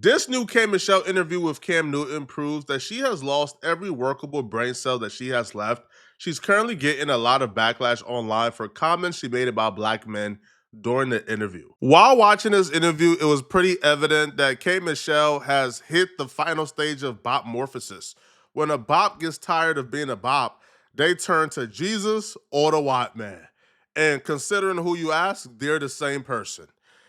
This new K Michelle interview with Cam Newton proves that she has lost every workable brain cell that she has left. She's currently getting a lot of backlash online for comments she made about black men during the interview. While watching this interview, it was pretty evident that K Michelle has hit the final stage of boporphosis. When a bop gets tired of being a bop, they turn to Jesus or the white man. And considering who you ask, they're the same person.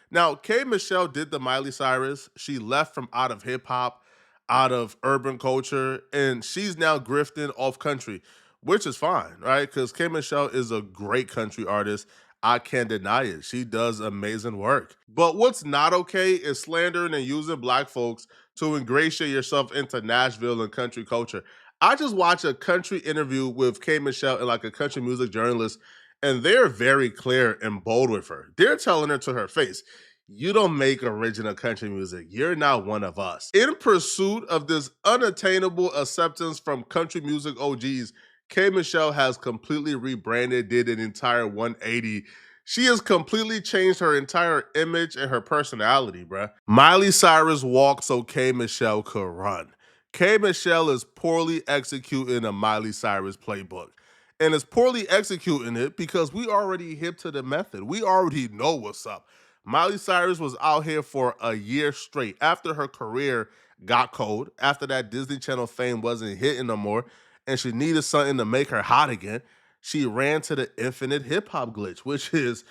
Now, K Michelle did the Miley Cyrus. She left from out of hip hop, out of urban culture, and she's now grifting off country, which is fine, right? Because K Michelle is a great country artist. I can't deny it. She does amazing work. But what's not okay is slandering and using black folks to ingratiate yourself into Nashville and country culture. I just watched a country interview with K Michelle and like a country music journalist, and they're very clear and bold with her. They're telling her to her face, you don't make original country music. You're not one of us. In pursuit of this unattainable acceptance from country music OGs, K Michelle has completely rebranded, did an entire 180. She has completely changed her entire image and her personality, bruh. Miley Cyrus walked so K Michelle could run. K Michelle is poorly executing a Miley Cyrus playbook. And is poorly executing it because we already hip to the method. We already know what's up. Miley Cyrus was out here for a year straight after her career got cold, after that Disney Channel fame wasn't hitting no more, and she needed something to make her hot again. She ran to the infinite hip hop glitch, which is,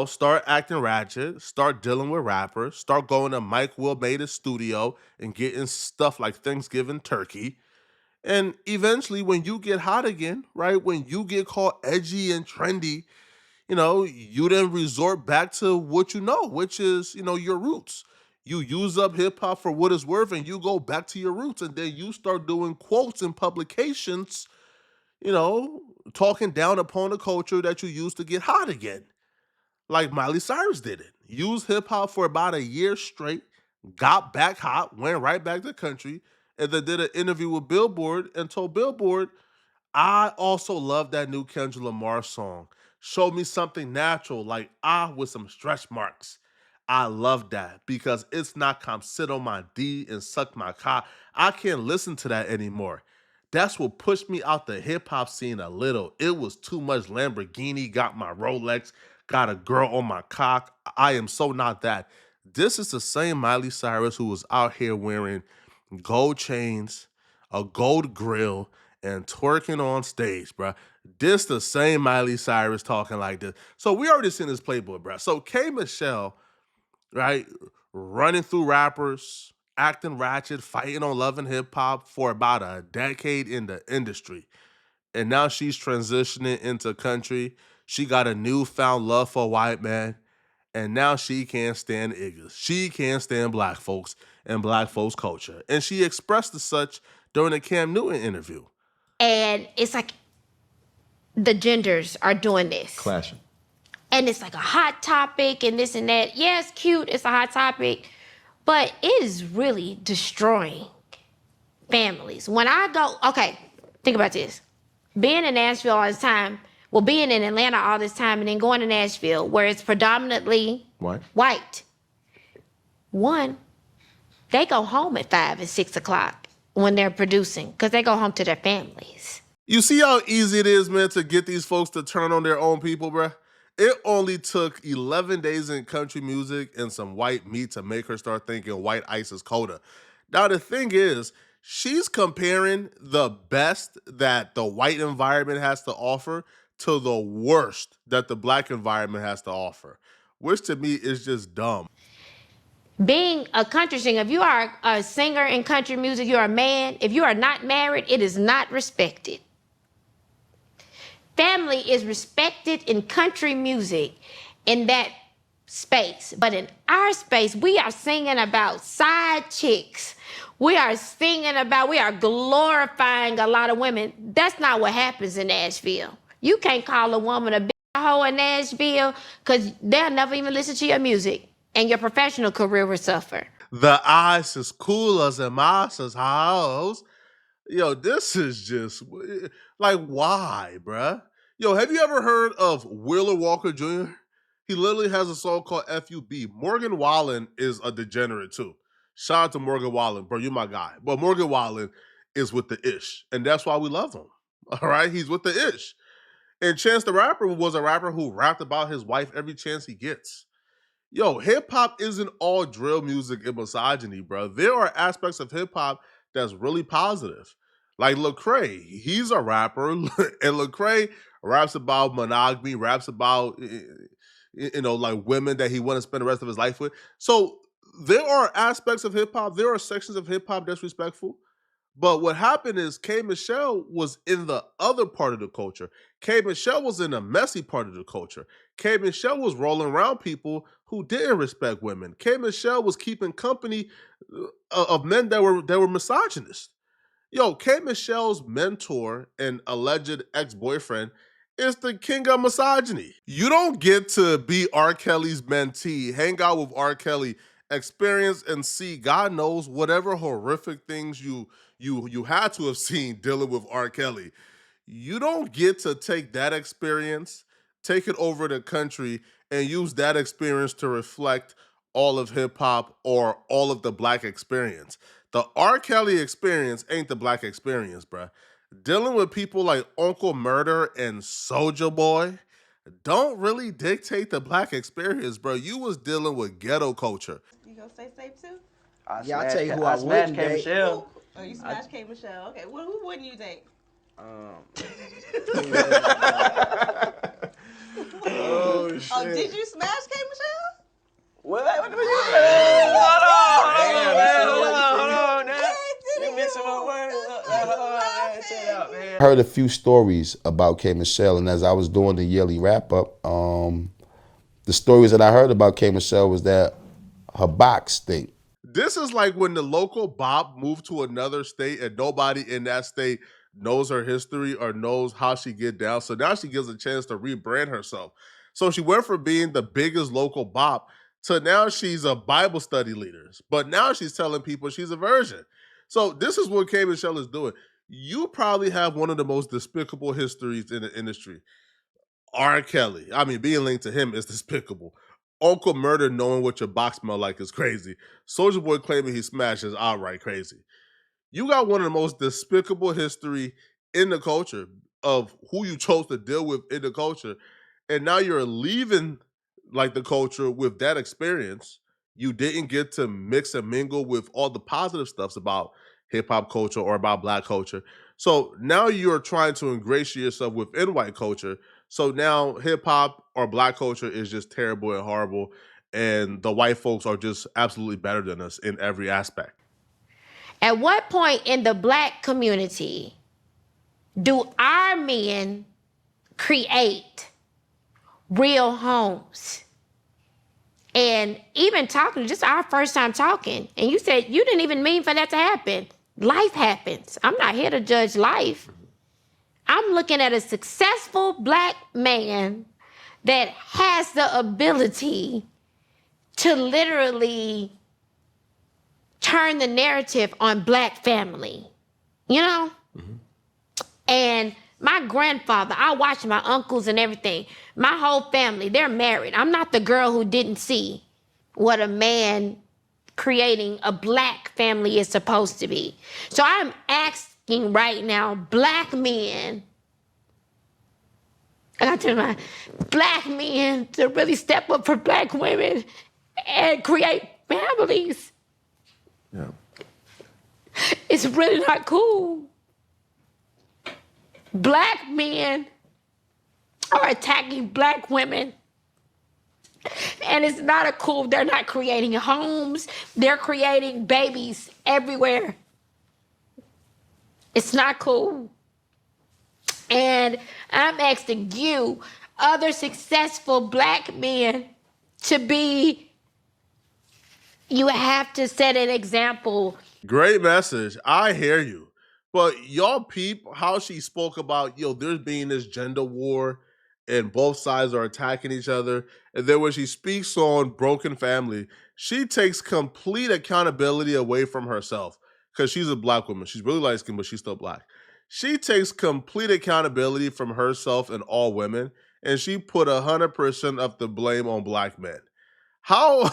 start acting ratchet, start dealing with rappers, start going to Mike Will Made's studio and getting stuff like Thanksgiving turkey. And eventually, when you get hot again, right, when you get called edgy and trendy, you then resort back to what you know, which is, your roots. You use up hip hop for what it's worth and you go back to your roots. And then you start doing quotes in publications, you know, talking down upon the culture that you used to get hot again. Like Miley Cyrus did it. Used hip hop for about a year straight, got back hot, went right back to country, and then did an interview with Billboard and told Billboard, I also love that new Kendrick Lamar song. Show me something natural, like with some stretch marks. I love that because it's not come sit on my D and suck my cock. I can't listen to that anymore. That's what pushed me out the hip hop scene a little. It was too much Lamborghini, got my Rolex, got a girl on my cock. I am so not that. This is the same Miley Cyrus who was out here wearing gold chains, a gold grill, and twerking on stage, bruh. This the same Miley Cyrus talking like this. So we already seen this playboy, bruh. So K Michelle, right, running through rappers, acting ratchet, fighting on Love and Hip Hop for about a decade in the industry. And now she's transitioning into country. She got a newfound love for white man. And now she can't stand niggas. She can't stand black folks and black folks' culture. And she expressed as such during a Cam Newton interview. And it's like the genders are doing this. Clashing. And it's like a hot topic and this and that. Yeah, it's cute, it's a hot topic, but it is really destroying families. When I go, okay, think about this. Being in Nashville all this time, being in Atlanta all this time and then going to Nashville where it's predominantly white. One, they go home at 5 and 6 o'clock when they're producing because they go home to their families. You see how easy it is, man, to get these folks to turn on their own people, bruh? It only took 11 days in country music and some white meat to make her start thinking white ice is colder. Now, the thing is, she's comparing the best that the white environment has to offer to the worst that the black environment has to offer, which to me is just dumb. Being a country singer, if you are a singer in country music, you're a man. If you are not married, it is not respected. Family is respected in country music in that space. But in our space, we are singing about side chicks. We are glorifying a lot of women. That's not what happens in Nashville. You can't call a woman a big hoe in Nashville because they'll never even listen to your music and your professional career will suffer. The ice is cooler than Master's house. Yo, this is just like, why, bruh? Yo, have you ever heard of Wheeler Walker Jr.? He literally has a song called FUB. Morgan Wallen is a degenerate too. Shout out to Morgan Wallen, bro. You my guy. But Morgan Wallen is with the ish, and that's why we love him. All right, he's with the ish. And Chance the Rapper was a rapper who rapped about his wife every chance he gets. Yo, hip hop isn't all drill music and misogyny, bro. There are aspects of hip hop that's really positive. Like Lecrae, he's a rapper, and Lecrae raps about monogamy, raps about like women that he want to spend the rest of his life with. So there are aspects of hip hop, there are sections of hip hop that's respectful. But what happened is K Michelle was in the other part of the culture. K Michelle was in a messy part of the culture. K Michelle was rolling around people who didn't respect women. K Michelle was keeping company of men that were misogynist. Yo, K Michelle's mentor and alleged ex-boyfriend is the king of misogyny. You don't get to be R. Kelly's mentee, hang out with R. Kelly, experience and see God knows whatever horrific things you had to have seen dealing with R. Kelly. You don't get to take that experience, take it over the country, and use that experience to reflect all of hip hop or all of the black experience. The R. Kelly experience ain't the black experience, bruh. Dealing with people like Uncle Murder and Soulja Boy don't really dictate the black experience, bro. You was dealing with ghetto culture. You gonna say safe too? Yeah, I'll tell you who I wouldn't date. Michelle. Oh, you smashed K Michelle. Okay, well, who wouldn't you date? Oh shit. Oh, did you smash K Michelle? What? What do you Hold on. You mixing my words. I heard a few stories about K Michelle, and as I was doing the yearly wrap up, the stories that I heard about K Michelle was that her box stink. This is like when the local bop moved to another state and nobody in that state knows her history or knows how she get down. So now she gives a chance to rebrand herself. So she went from being the biggest local bop to now she's a Bible study leader. But now she's telling people she's a virgin. So this is what K Michelle is doing. You probably have one of the most despicable histories in the industry. R. Kelly. I mean, being linked to him is despicable. Uncle Murder knowing what your box smell like is crazy. Soulja Boy claiming he smashed is outright crazy. You got one of the most despicable history in the culture of who you chose to deal with in the culture, and now you're leaving like the culture with that experience. You didn't get to mix and mingle with all the positive stuffs about hip hop culture or about black culture. So now you're trying to ingratiate yourself within white culture. So now hip hop or black culture is just terrible and horrible, and the white folks are just absolutely better than us in every aspect. At what point in the black community do our men create real homes? And even talking, just our first time talking, and you said you didn't even mean for that to happen. Life happens. I'm not here to judge life. I'm looking at a successful black man that has the ability to literally turn the narrative on black family, you know? Mm-hmm. And my grandfather, I watched my uncles and everything. My whole family, they're married. I'm not the girl who didn't see what a man creating a black family is supposed to be. So I'm asking right now, black men, I got to tell my black men to really step up for black women and create families. Yeah. It's really not cool. Black men are attacking black women. And it's not a cool, they're not creating homes, they're creating babies everywhere. It's not cool. And I'm asking you, other successful black men, to be, you have to set an example. Great message. I hear you. But y'all peep how she spoke about, there's being this gender war and both sides are attacking each other. And then when she speaks on broken family, she takes complete accountability away from herself because she's a black woman. She's really light skinned, but she's still black. She takes complete accountability from herself and all women, and she put 100% of the blame on black men. How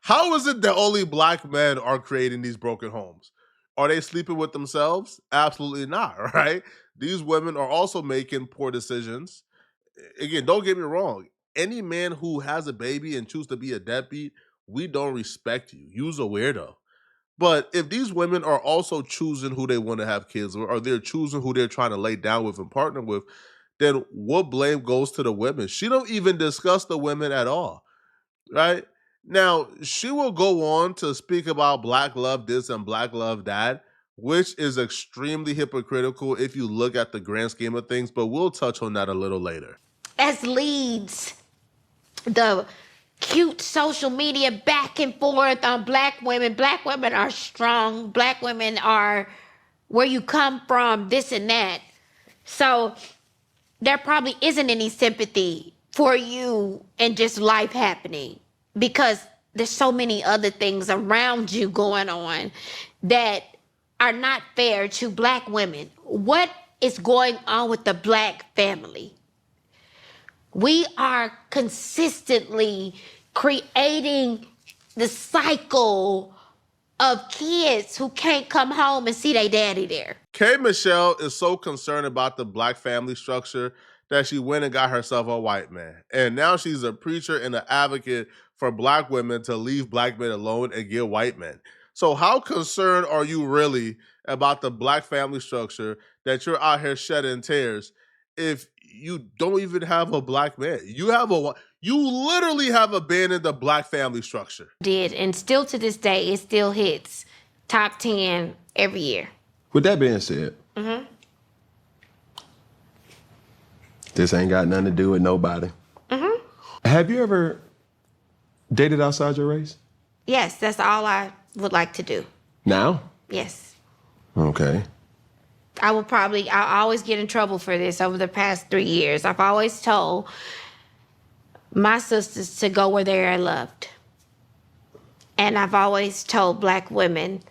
how is it that only black men are creating these broken homes? Are they sleeping with themselves? Absolutely not, right? These women are also making poor decisions. Again, don't get me wrong. Any man who has a baby and chooses to be a deadbeat, we don't respect you. You's a weirdo. But if these women are also choosing who they want to have kids with, or they're choosing who they're trying to lay down with and partner with, then what blame goes to the women? She don't even discuss the women at all, right? Now, she will go on to speak about black love this and black love that, which is extremely hypocritical if you look at the grand scheme of things, but we'll touch on that a little later. As leads the cute social media back and forth on black women. Black women are strong. Black women are where you come from, this and that. So there probably isn't any sympathy for you and just life happening because there's so many other things around you going on that are not fair to black women. What is going on with the black family? We are consistently creating the cycle of kids who can't come home and see their daddy there. K. Michelle is so concerned about the black family structure that she went and got herself a white man. And now she's a preacher and an advocate for black women to leave black men alone and get white men. So how concerned are you really about the black family structure that you're out here shedding tears if you don't even have a black man? You literally have abandoned the black family structure. Did, and still to this day, it still hits top 10 every year. With that being said, this ain't got nothing to do with nobody. Have you ever dated outside your race? Yes, that's all I would like to do. Now? Yes. Okay. I always get in trouble for this over the past 3 years. I've always told my sisters to go where they are loved. And I've always told black women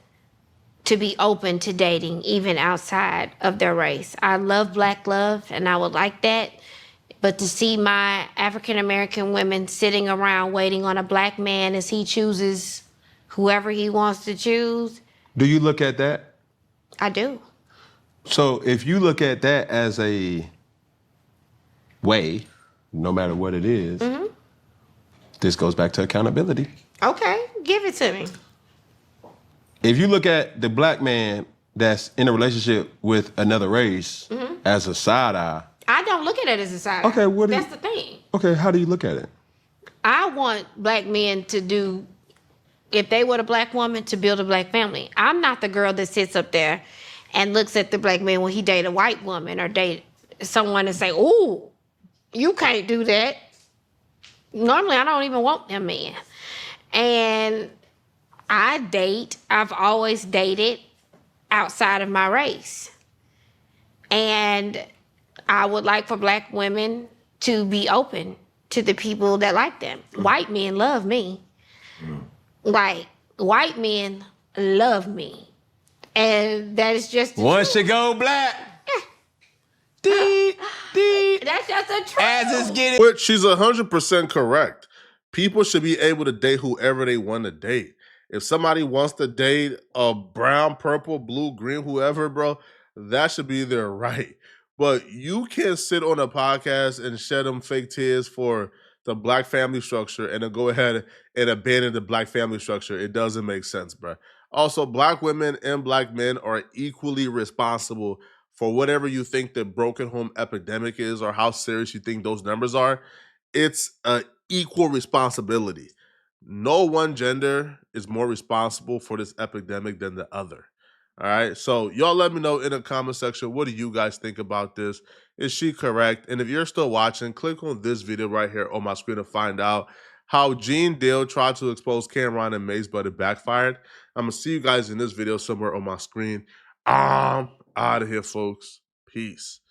to be open to dating, even outside of their race. I love black love, and I would like that. But to see my African-American women sitting around waiting on a black man as he chooses whoever he wants to choose. Do you look at that? I do. So if you look at that as a way, no matter what it is, this goes back to accountability. Okay, give it to me. If you look at the black man that's in a relationship with another race as a side eye. I don't look at it as a side. Okay, That's the thing. Okay, how do you look at it? I want black men to do, if they were a black woman, to build a black family. I'm not the girl that sits up there and looks at the black man when he date a white woman or date someone and say, "Ooh, you can't do that." Normally, I don't even want them men. And I've always dated outside of my race. And I would like for black women to be open to the people that like them. White men love me. Like, white men love me. And that is just the Once truth. you go black, That's just the truth. as it's getting. Which she's 100% correct. People should be able to date whoever they want to date. If somebody wants to date a brown, purple, blue, green, whoever, bro, that should be their right. But you can't sit on a podcast and shed them fake tears for the black family structure and then go ahead and abandon the black family structure. It doesn't make sense, bro. Also, black women and black men are equally responsible for whatever you think the broken home epidemic is or how serious you think those numbers are. It's an equal responsibility. No one gender is more responsible for this epidemic than the other. All right. So y'all let me know in the comment section, what do you guys think about this? Is she correct? And if you're still watching, click on this video right here on my screen to find out how Gene Dale tried to expose Cameron and Mace, but it backfired. I'm going to see you guys in this video somewhere on my screen. Out of here, folks. Peace.